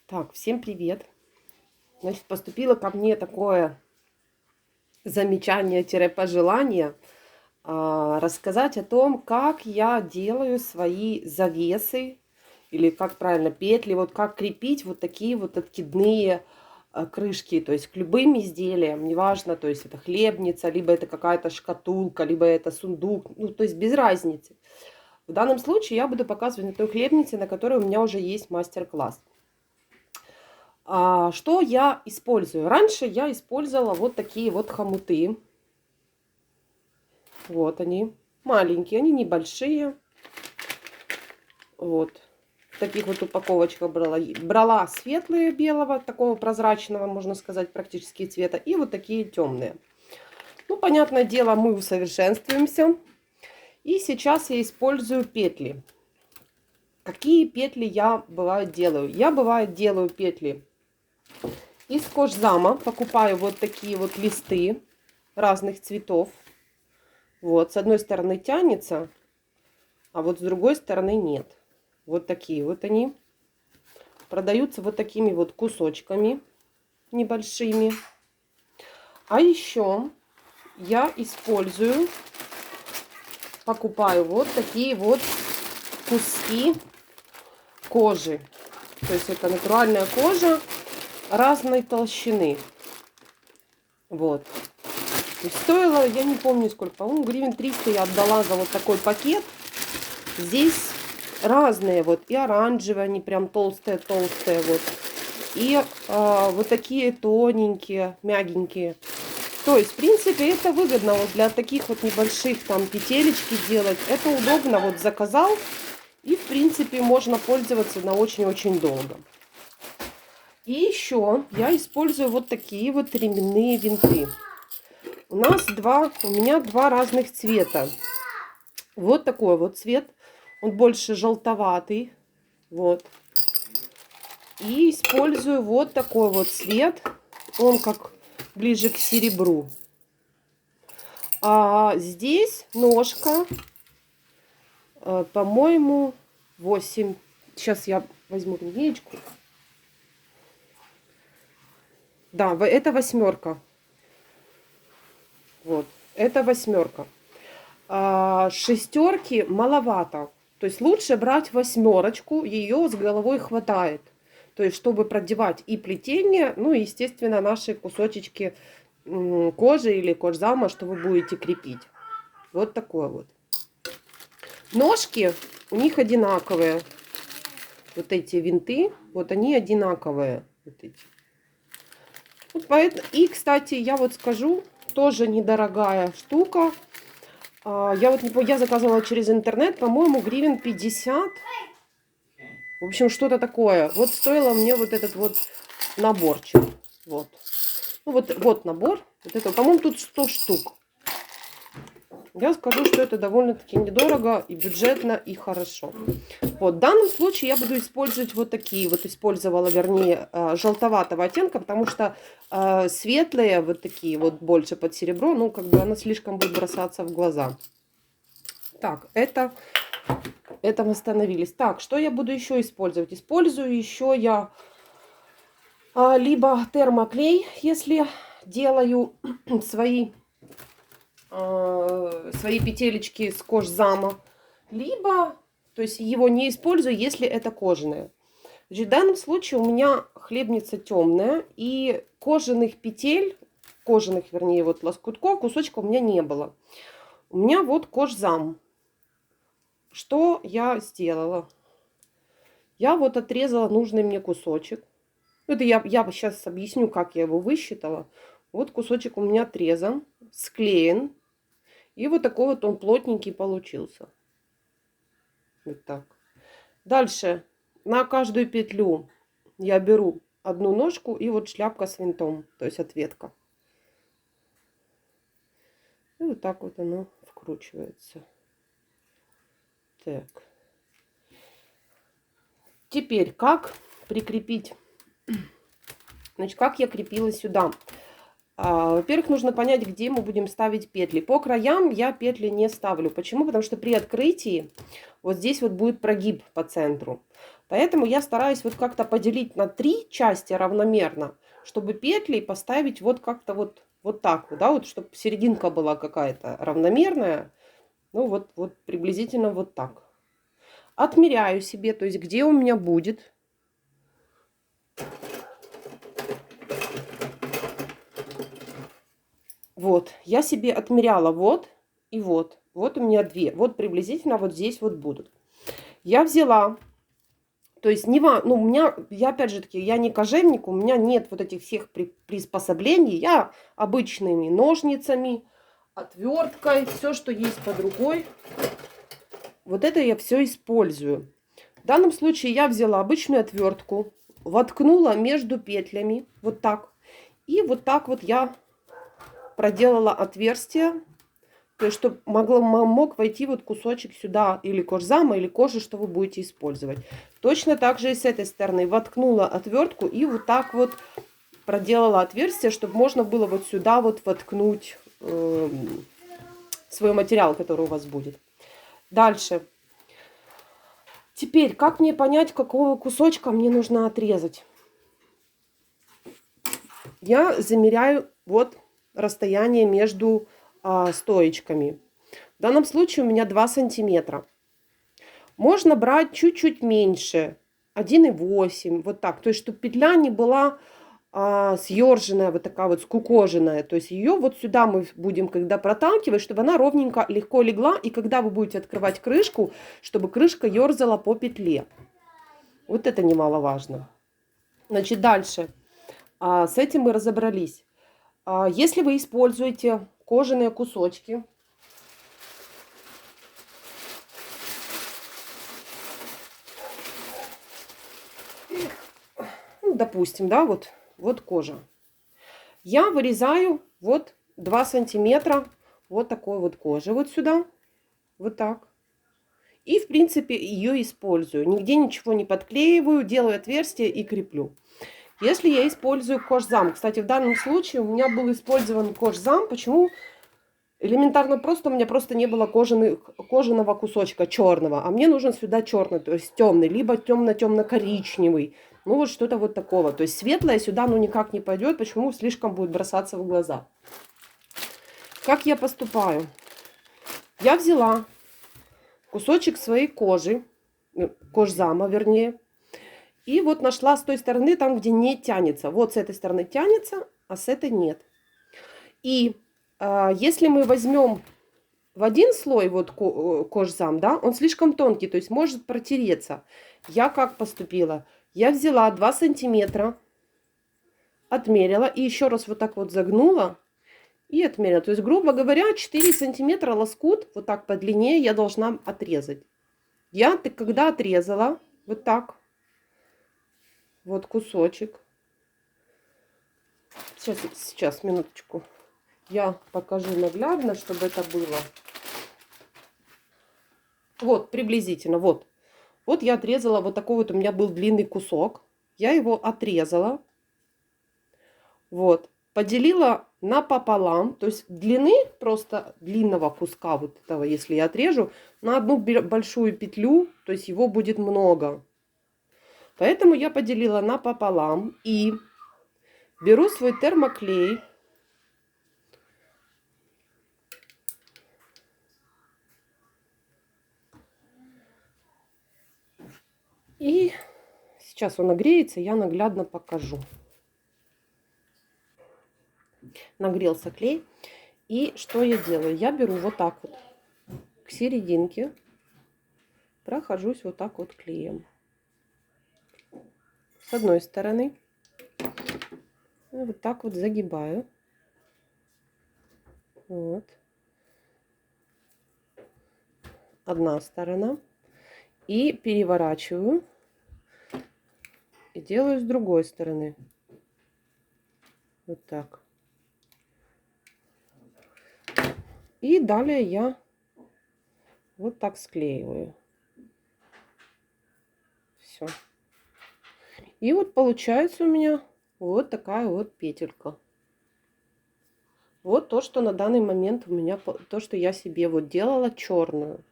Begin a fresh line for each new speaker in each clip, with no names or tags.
Так, всем привет. Значит, поступило ко мне такое замечание-пожелание рассказать о том, как я делаю свои завесы, или как правильно, петли, вот как крепить вот такие вот откидные крышки, то есть к любым изделиям, неважно, то есть это хлебница, либо это какая-то шкатулка, либо это сундук, ну, то есть без разницы. В данном случае я буду показывать на той хлебнице, на которой у меня уже есть мастер-класс. Что я использую? Раньше я использовала вот такие вот хомуты. Вот они. Маленькие, они небольшие. Вот. В таких вот упаковочках брала. Брала светлые белого, такого прозрачного, можно сказать, практически цвета. И вот такие темные. Ну, понятное дело, мы усовершенствуемся. И сейчас я использую петли. Какие петли я, бывает, делаю? Я, бывает, делаю петли из кожзама. Покупаю вот такие вот листы разных цветов. Вот, с одной стороны тянется, а вот с другой стороны нет. Вот такие вот они. Продаются вот такими вот кусочками небольшими. А еще я использую, покупаю вот такие вот куски кожи. То есть это натуральная кожа разной толщины. Вот. И стоило, я не помню сколько, по-моему, гривен 300 я отдала за вот такой пакет. Здесь разные, вот и оранжевые, они прям толстые-толстые, вот. И вот такие тоненькие, мягенькие. То есть, в принципе, это выгодно вот для таких вот небольших там петелечки делать. Это удобно, вот заказал. И, в принципе, можно пользоваться на очень-очень долго. И еще я использую вот такие вот ременные винты. У меня два разных цвета. Вот такой вот цвет. Он больше желтоватый. Вот. И использую вот такой вот цвет. Он как ближе к серебру. А здесь ножка, по-моему, 8. Сейчас я возьму линеечку. Да, это 8. Вот, это 8. 6 маловато. То есть лучше брать 8, ее с головой хватает. То есть, чтобы продевать и плетение, ну и, естественно, наши кусочки кожи или кожзама, что вы будете крепить. Вот такое вот. Ножки у них одинаковые. Вот эти винты, вот они одинаковые. Вот эти. Вот поэтому, и, кстати, я вот скажу, тоже недорогая штука. Я вот не помню, я заказывала через интернет, по-моему, гривен 50. В общем, что-то такое. Вот стоило мне вот этот вот наборчик. Вот. Ну вот набор. Вот это, по-моему, тут 100 штук. Я скажу, что это довольно-таки недорого и бюджетно, и хорошо. Вот, в данном случае я буду использовать вот такие. Вот использовала, вернее, желтоватого оттенка, потому что светлые вот такие вот больше под серебро, ну, как бы она слишком будет бросаться в глаза. Так, это мы остановились. Так, что я буду еще использовать? Использую еще я либо термоклей, если делаю свои петелечки с кожзама, либо, то есть его не использую, если это кожаные. Значит, в данном случае у меня хлебница темная, и кожаных петель, кожаных, вернее, вот лоскутков, кусочков у меня не было. У меня вот кожзам. Что я сделала? Я вот отрезала нужный мне кусочек. Это я сейчас объясню, как я его высчитала. Вот кусочек у меня отрезан, склеен. И вот такой вот он плотненький получился. Вот так. Дальше на каждую петлю я беру одну ножку и вот шляпка с винтом, то есть ответка. И вот так вот оно вкручивается. Так. Теперь как прикрепить? Значит, как я крепила сюда? Во-первых, нужно понять, где мы будем ставить петли. По краям я петли не ставлю. Почему? Потому что при открытии вот здесь вот будет прогиб по центру. Поэтому я стараюсь вот как-то поделить на 3 части равномерно, чтобы петли поставить вот как-то вот так вот, да, вот чтобы серединка была какая-то равномерная. Ну вот приблизительно вот так. Отмеряю себе, то есть где у меня будет. Вот, я себе отмеряла вот и вот. Вот у меня 2. Вот приблизительно вот здесь вот будут. Я взяла, то есть ну, у меня, я опять же таки, я не кожевник, у меня нет вот этих всех приспособлений. Я обычными ножницами, отверткой, все, что есть под рукой. Вот это я все использую. В данном случае я взяла обычную отвертку, воткнула между петлями, вот так. И вот так вот я проделала отверстие, то есть чтобы мог войти вот кусочек сюда или кожзама, или кожи, что вы будете использовать. Точно так же и с этой стороны воткнула отвертку и вот так вот проделала отверстие, чтобы можно было вот сюда вот воткнуть свой материал, который у вас будет. Дальше. Теперь, как мне понять, какого кусочка мне нужно отрезать? Я замеряю вот расстояние между стоечками. В данном случае у меня 2 сантиметра. Можно брать чуть-чуть меньше, 1,8, вот так. То есть, чтобы петля не была съерженная, вот такая вот скукоженная. То есть, ее вот сюда мы будем, когда проталкивать, чтобы она ровненько, легко легла. И когда вы будете открывать крышку, чтобы крышка ерзала по петле. Вот это немаловажно. Значит, дальше. С этим мы разобрались. Если вы используете кожаные кусочки, ну, допустим, да, вот кожа. Я вырезаю вот 2 сантиметра вот такой вот кожи вот сюда, вот так. И, в принципе, ее использую. Нигде ничего не подклеиваю, делаю отверстие и креплю. Если я использую кожзам, кстати, в данном случае у меня был использован кожзам. Почему? Элементарно просто, у меня просто не было кожаного кусочка черного, а мне нужен сюда черный, то есть темный, либо темно-темно-коричневый. Ну вот что-то вот такого. То есть светлое сюда ну никак не пойдет, почему слишком будет бросаться в глаза. Как я поступаю? Я взяла кусочек своей кожи, кожзама вернее, и вот нашла с той стороны, там, где не тянется. Вот с этой стороны тянется, а с этой нет. И если мы возьмем в один слой вот кожзам, да, он слишком тонкий, то есть может протереться. Я как поступила? Я взяла 2 сантиметра, отмерила и еще раз вот так вот загнула и отмерила. То есть, грубо говоря, 4 сантиметра лоскут вот так по длине я должна отрезать. Я когда отрезала вот так, вот кусочек. Сейчас, минуточку. Я покажу наглядно, чтобы это было. Вот, приблизительно, вот. Вот я отрезала, вот такой вот у меня был длинный кусок. Я его отрезала. Вот. Поделила напополам. То есть длины просто длинного куска вот этого, если я отрежу, на одну большую петлю. То есть его будет много. Поэтому я поделила напополам. И беру свой термоклей. И сейчас он нагреется, я наглядно покажу. Нагрелся клей. И что я делаю? Я беру вот так вот к серединке, прохожусь вот так вот клеем. С одной стороны. Вот так вот загибаю. Вот. Одна сторона. И переворачиваю. И делаю с другой стороны. Вот так. И далее я вот так склеиваю. Все. И вот получается у меня вот такая вот петелька. Вот то, что на данный момент у меня, то, что я себе вот делала черную.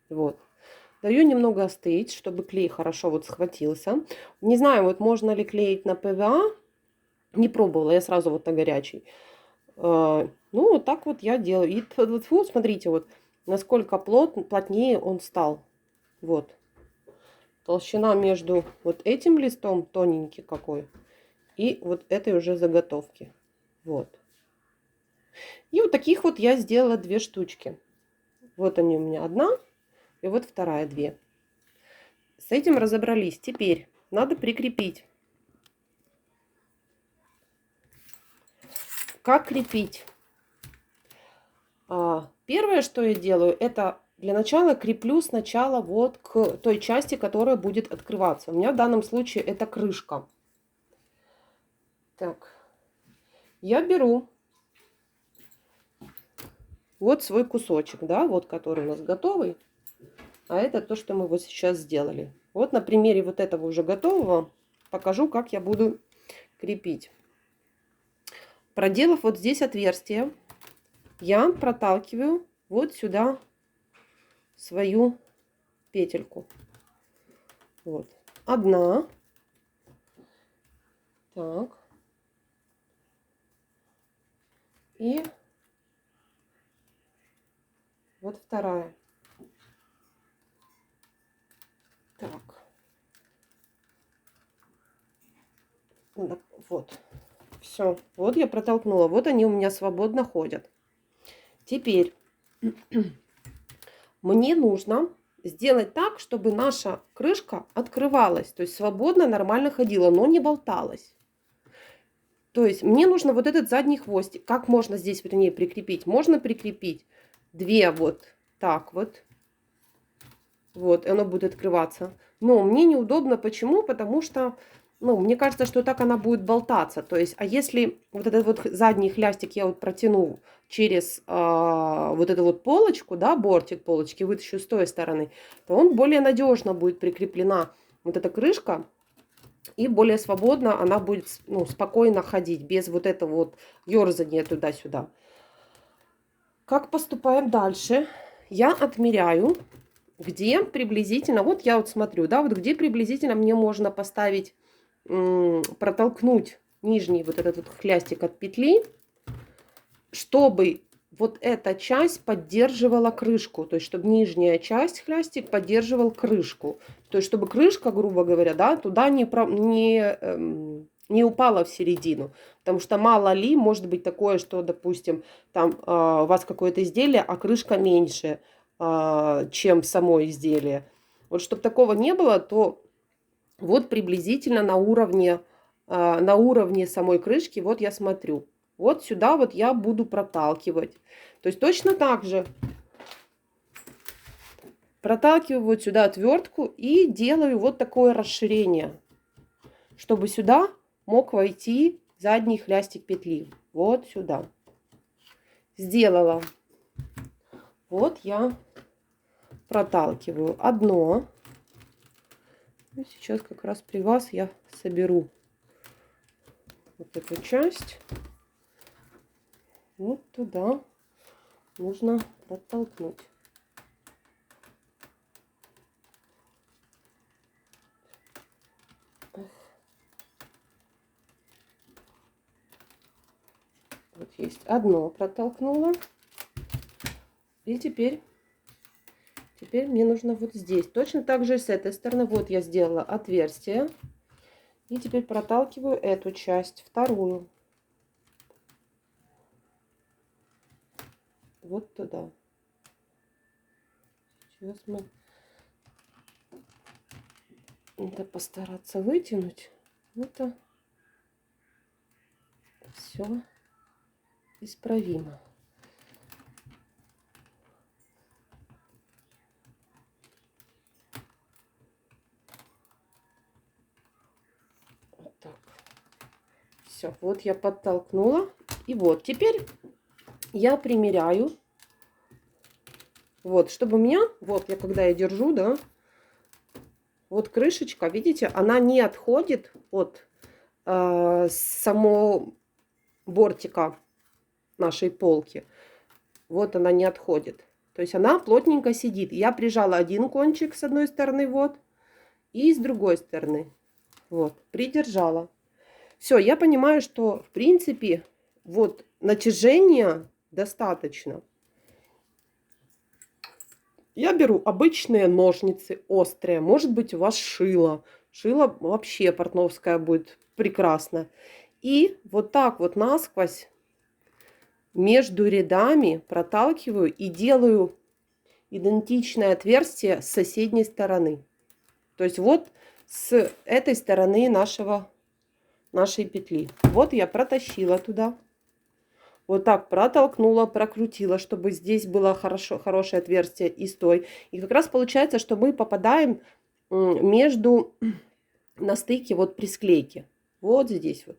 Вот. Даю немного остыть, чтобы клей хорошо вот схватился. Не знаю, вот можно ли клеить на ПВА. Не пробовала, я сразу вот на горячий. Ну, вот так вот я делаю. И вот смотрите, вот насколько плотнее он стал. Вот. Толщина между вот этим листом, тоненький какой, и вот этой уже заготовки. Вот. И вот таких вот я сделала 2 штучки. Вот они у меня одна, и вот вторая 2. С этим разобрались. Теперь надо прикрепить. Как крепить? Первое, что я делаю, это для начала креплю сначала вот к той части, которая будет открываться. У меня в данном случае это крышка. Так, я беру вот свой кусочек, да, вот который у нас готовый. А это то, что мы вот сейчас сделали. Вот на примере вот этого уже готового покажу, как я буду крепить. Проделав вот здесь отверстие, я проталкиваю вот сюда свою петельку. Вот. Одна. Так. И вот вторая. Так. Вот. Все. Вот я протолкнула. Вот они у меня свободно ходят. Теперь мне нужно сделать так, чтобы наша крышка открывалась. То есть свободно, нормально ходила, но не болталась. То есть мне нужно вот этот задний хвостик. Как можно здесь, вернее, прикрепить? Можно прикрепить 2 вот так вот. Вот, и оно будет открываться. Но мне неудобно. Почему? Потому что, ну, мне кажется, что так она будет болтаться. То есть, а если вот этот вот задний хлястик я вот протяну через вот эту вот полочку, да, бортик полочки, вытащу с той стороны, то он более надежно будет прикреплена вот эта крышка. И более свободно она будет, ну, спокойно ходить, без вот этого вот ерзания туда-сюда. Как поступаем дальше? Я отмеряю, где приблизительно, вот я вот смотрю, да, вот где приблизительно мне можно поставить, протолкнуть нижний вот этот вот хлястик от петли, чтобы вот эта часть поддерживала крышку, то есть чтобы нижняя часть хлястик поддерживал крышку, то есть чтобы крышка, грубо говоря, да, туда не упала в середину, потому что мало ли может быть такое, что, допустим, там у вас какое-то изделие, а крышка меньше, чем само изделие. Вот чтобы такого не было, то вот приблизительно на уровне самой крышки, вот я смотрю. Вот сюда вот я буду проталкивать. То есть точно так же проталкиваю вот сюда отвертку и делаю вот такое расширение, чтобы сюда мог войти задний хлястик петли. Вот сюда. Сделала. Вот я проталкиваю одно. И сейчас как раз при вас я соберу вот эту часть. Вот туда нужно протолкнуть. Вот есть одно протолкнула. И теперь мне нужно вот здесь. Точно так же и с этой стороны. Вот я сделала отверстие. И теперь проталкиваю эту часть, вторую. Вот туда. Сейчас мы... Надо постараться вытянуть. Это все исправимо. Вот так. Все, вот я подтолкнула. И вот теперь я примеряю. Вот, чтобы у меня, вот я когда я держу, да, вот крышечка, видите, она не отходит от самого бортика нашей полки. Вот она не отходит. То есть она плотненько сидит. Я прижала один кончик с одной стороны, вот, и с другой стороны. Вот, придержала. Все, я понимаю, что, в принципе, вот натяжения достаточно. Я беру обычные ножницы острые. Может быть, у вас шило. Шило вообще портновское будет прекрасно. И вот так вот насквозь между рядами проталкиваю и делаю идентичное отверстие с соседней стороны. То есть вот с этой стороны нашей петли. Вот я протащила туда. Вот так протолкнула, прокрутила, чтобы здесь было хорошее отверстие и стой. И как раз получается, что мы попадаем между на стыке вот при склейке. Вот здесь вот.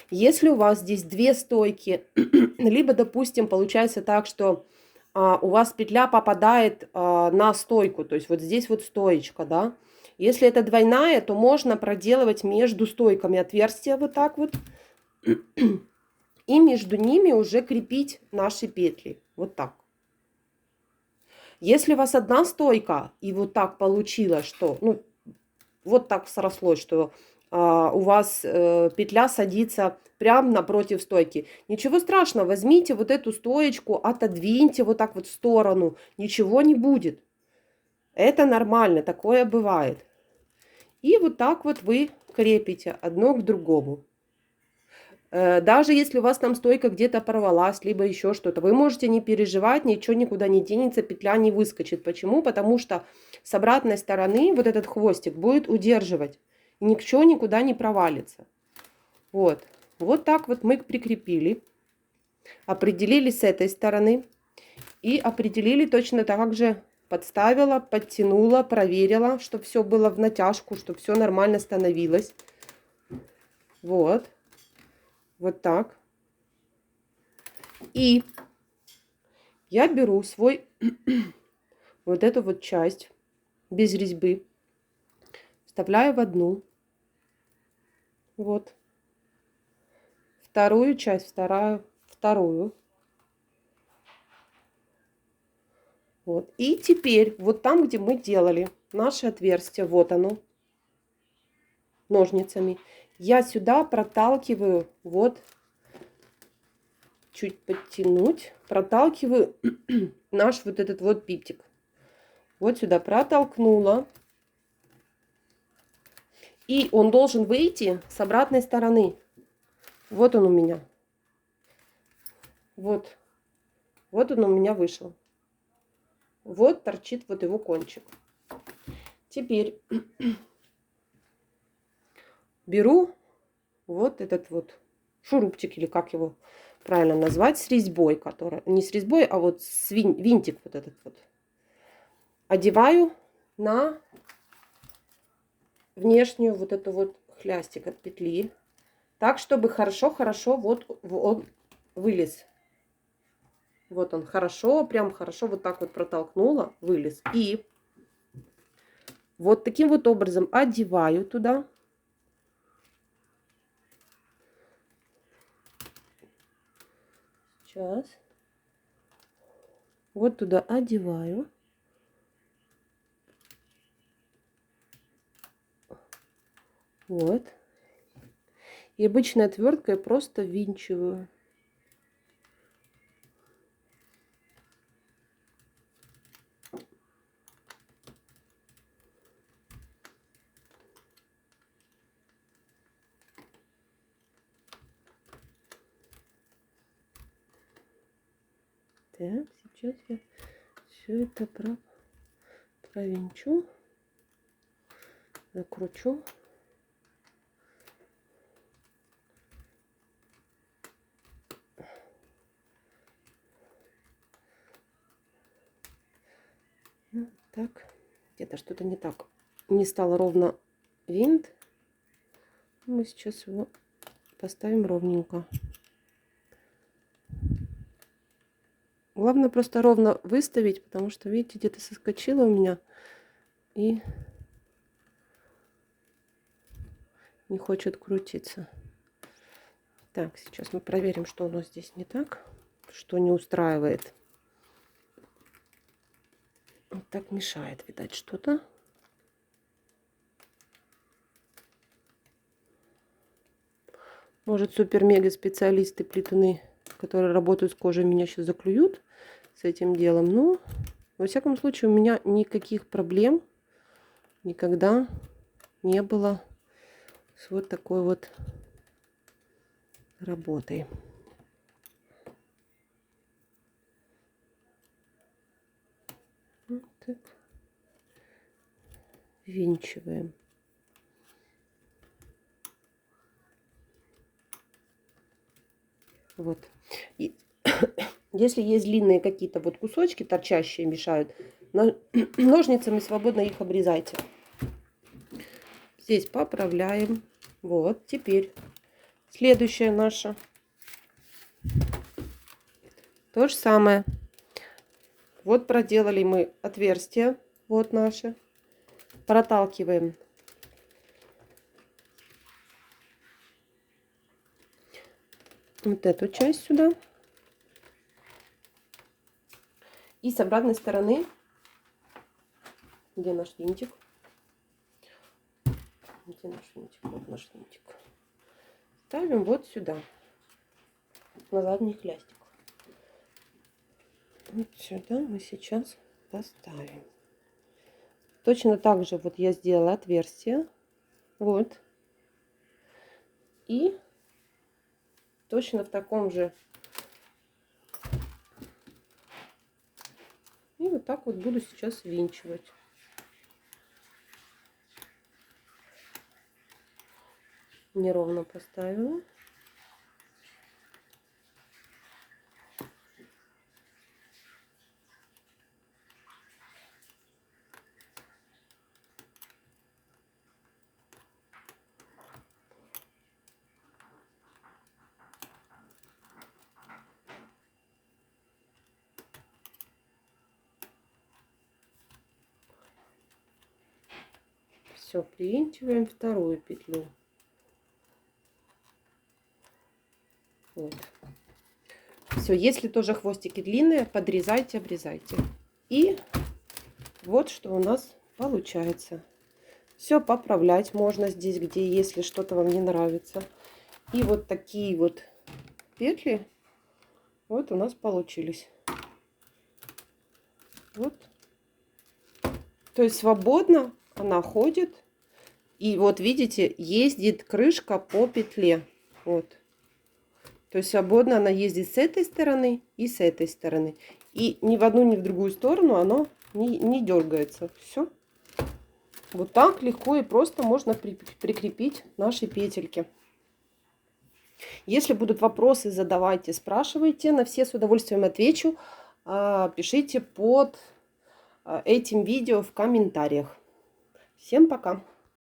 Если у вас здесь две стойки, либо, допустим, получается так, что у вас петля попадает на стойку, то есть вот здесь вот стоечка, да. Если это двойная, то можно проделывать между стойками отверстия вот так вот. И между ними уже крепить наши петли. Вот так. Если у вас одна стойка, и вот так получилось, что, ну, вот так срослось, что у вас петля садится прямо напротив стойки. Ничего страшного, возьмите вот эту стоечку, отодвиньте вот так вот в сторону. Ничего не будет. Это нормально, такое бывает. И вот так вот вы крепите одно к другому. Даже если у вас там стойка где-то порвалась, либо еще что-то, вы можете не переживать, ничего никуда не денется, петля не выскочит. Почему? Потому что с обратной стороны вот этот хвостик будет удерживать. Ничего никуда не провалится. Вот. Вот так вот мы прикрепили. Определили с этой стороны. И определили точно так же. Подставила, подтянула, проверила, чтобы все было в натяжку, чтобы все нормально становилось. Вот. Вот так. И я беру свой вот эту вот часть без резьбы, вставляю в одну. Вот. Вторую часть вторую. Вот. И теперь вот там, где мы делали наше отверстие, вот оно, ножницами, я сюда проталкиваю, вот, чуть подтянуть, проталкиваю наш вот этот вот пиптик. Вот сюда протолкнула. И он должен выйти с обратной стороны. Вот он у меня. Вот. Вот он у меня вышел. Вот торчит вот его кончик. Теперь беру вот этот вот шурупчик, или как его правильно назвать, с резьбой, который не с резьбой, а вот с винтик вот этот вот. Одеваю на внешнюю вот эту вот хлястик от петли, так, чтобы хорошо вот он вылез. Вот он хорошо, прям хорошо вот так вот протолкнула, вылез. И вот таким вот образом одеваю туда. Сейчас. Вот туда одеваю. Вот. И обычной отверткой просто ввинчиваю. Так, сейчас я все это провинчу, закручу. Так, где-то что-то не так. Не стало ровно винт. Мы сейчас его поставим ровненько. Главное просто ровно выставить, потому что, видите, где-то соскочило у меня и не хочет крутиться. Так, сейчас мы проверим, что у нас здесь не так, что не устраивает. Вот так мешает, видать, что-то. Может, супер-мега специалисты, которые работают с кожей, меня сейчас заклюют с этим делом. Но, во всяком случае, у меня никаких проблем никогда не было с вот такой вот работой. Вот так. Винчиваем. Вот. И если есть длинные какие-то вот кусочки, торчащие, мешают, ножницами свободно их обрезайте. Здесь поправляем. Вот, теперь следующая наша. То же самое. Вот проделали мы отверстие. Вот наше. Проталкиваем вот эту часть сюда. И с обратной стороны, где наш винтик? Где наш винтик? Вот наш винтик. Ставим вот сюда, на задний хлястик. Вот сюда мы сейчас поставим. Точно так же вот я сделала отверстие. Вот. И точно в таком же. И вот так вот буду сейчас ввинчивать. Неровно поставила. Все, привинчиваем вторую петлю. Вот. Все, если тоже хвостики длинные, подрезайте, обрезайте. И вот что у нас получается. Все поправлять можно здесь, где, если что-то вам не нравится. И вот такие вот петли вот у нас получились. Вот. То есть свободно она ходит. И вот видите, ездит крышка по петле. Вот. То есть свободно она ездит с этой стороны и с этой стороны. И ни в одну, ни в другую сторону оно не дергается. Все. Вот так легко и просто можно прикрепить наши петельки. Если будут вопросы, задавайте, спрашивайте. На все с удовольствием отвечу. Пишите под этим видео в комментариях. Всем пока!